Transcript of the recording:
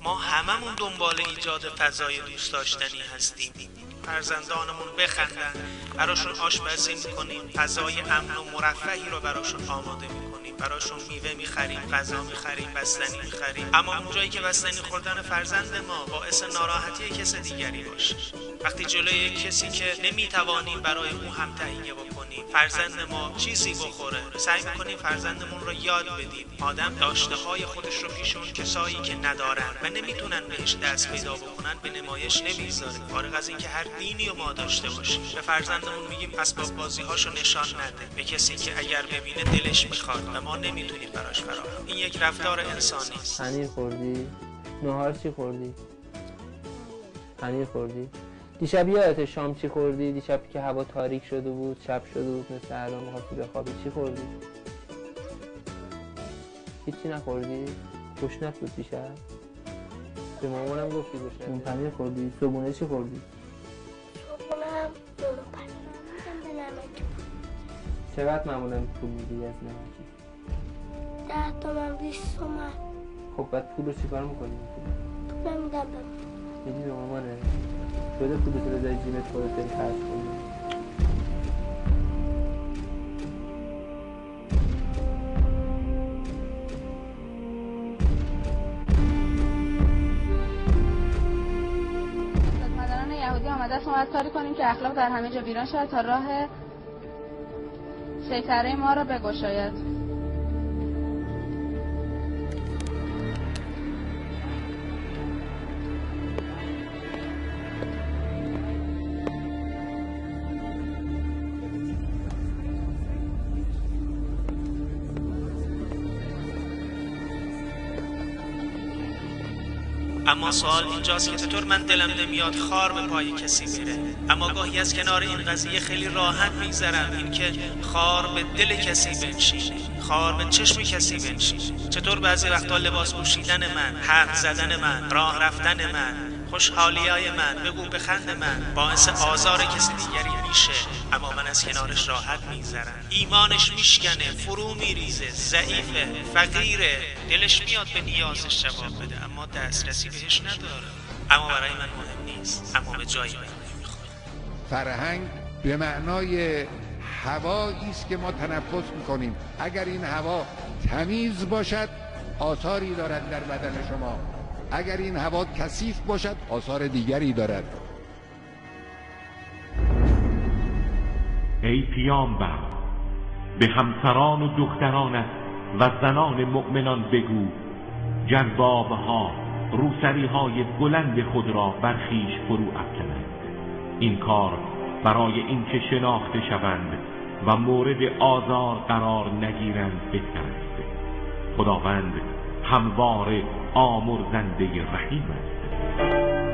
ما هممون دنبال ایجاد فضای دوست داشتنی هستیم. فرزندانمون بخندن، براشون آشپزی میکنیم، فضای امن و مرفهی رو براشون آماده میکنیم، براشون میوه میخریم، غذا میخریم، بستنی میخریم. اما اونجایی که بستنی خوردن فرزند ما باعث ناراحتی کس دیگری باشه، وقتی جلوی کسی که نمیتوانیم برای او هم تهیه بکنیم فرزند ما چیزی بخوره، سعی میکنیم فرزندمون رو یاد بدیم آدم داشته های خودش رو پیشون کسایی که ندارن و نمیتونن بهش دست پیدا بکنن به نمایش نمیذاره. فارغ از اینکه هر دینی رو ما داشته باشیم، به فرزندمون میگیم اسباب بازی هاشو نشان نده به کسی که اگر ببینه دلش میخواد و ما نمیتونیم براش فراهم. این یک رفتار انسانی است. پنیر خوردی؟ نهار چی خوردی؟ پنیر خوردی؟ دیشب یادت شام چی خوردی؟ دیشب که هوا تاریک شده بود، شب شده بود، مثل الان می‌خواستی بخوابی، چی خوردی؟ هیچی نخوردی؟ گشنت بود دیشب؟ به مامانم گفتی گشنت. اون پنیر خوردی؟ صبحونه چی خوردی؟ صبحونم دورو پنیر به نمکی بود. چقدر معمولا پول میدی از نمکی؟ 10 تومن 20 تومن. خب بعد پول رو چیکار میکنی؟ پول میدم به میدی به مامانه؟ شده پولت رو بذاری جیبت خودت بری خرج کنی؟ مدران یهودی آمده است ما کاری کنیم که اخلاق در همه جا ویران شود تا راه سیطره ما را بگشاید. اما سوال اینجاست که چطور من دلم نمیاد خار به پای کسی بره، اما گاهی از کنار این قضیه خیلی راحت میگذرم، این که خار به دل کسی بنشینه، خار به چشم کسی بنشینه. چطور بعضی وقتا لباس پوشیدن من، حرف زدن من، راه رفتن من، خوشحالیای من، بگو بخند من باعث آزار کسی دیگری میشه، اما من از کنارش راحت میگذرم. ایمانش میشکنه، فرو میریزه، ضعیفه، فقیره، دلش میاد به نیازش جواب بده اما دسترسی بهش نداره. اما برای من مهم نیست، اما به جایی من نمیخوره. فرهنگ به معنای هوایی است که ما تنفس میکنیم. اگر این هوا تمیز باشد آثاری دارد در بدن شما، اگر این هوا کثیف باشد آثار دیگری دارد. ای پیامبر، به همسران و دخترانت و زنان مؤمنان بگو جلبابها، روسریهای بلند خود را بر خویش فرو افکنند. این کار برای اینکه شناخته شوند و مورد آزار قرار نگیرند بهتر است. خداوند همواره آمرزنده رحیم است.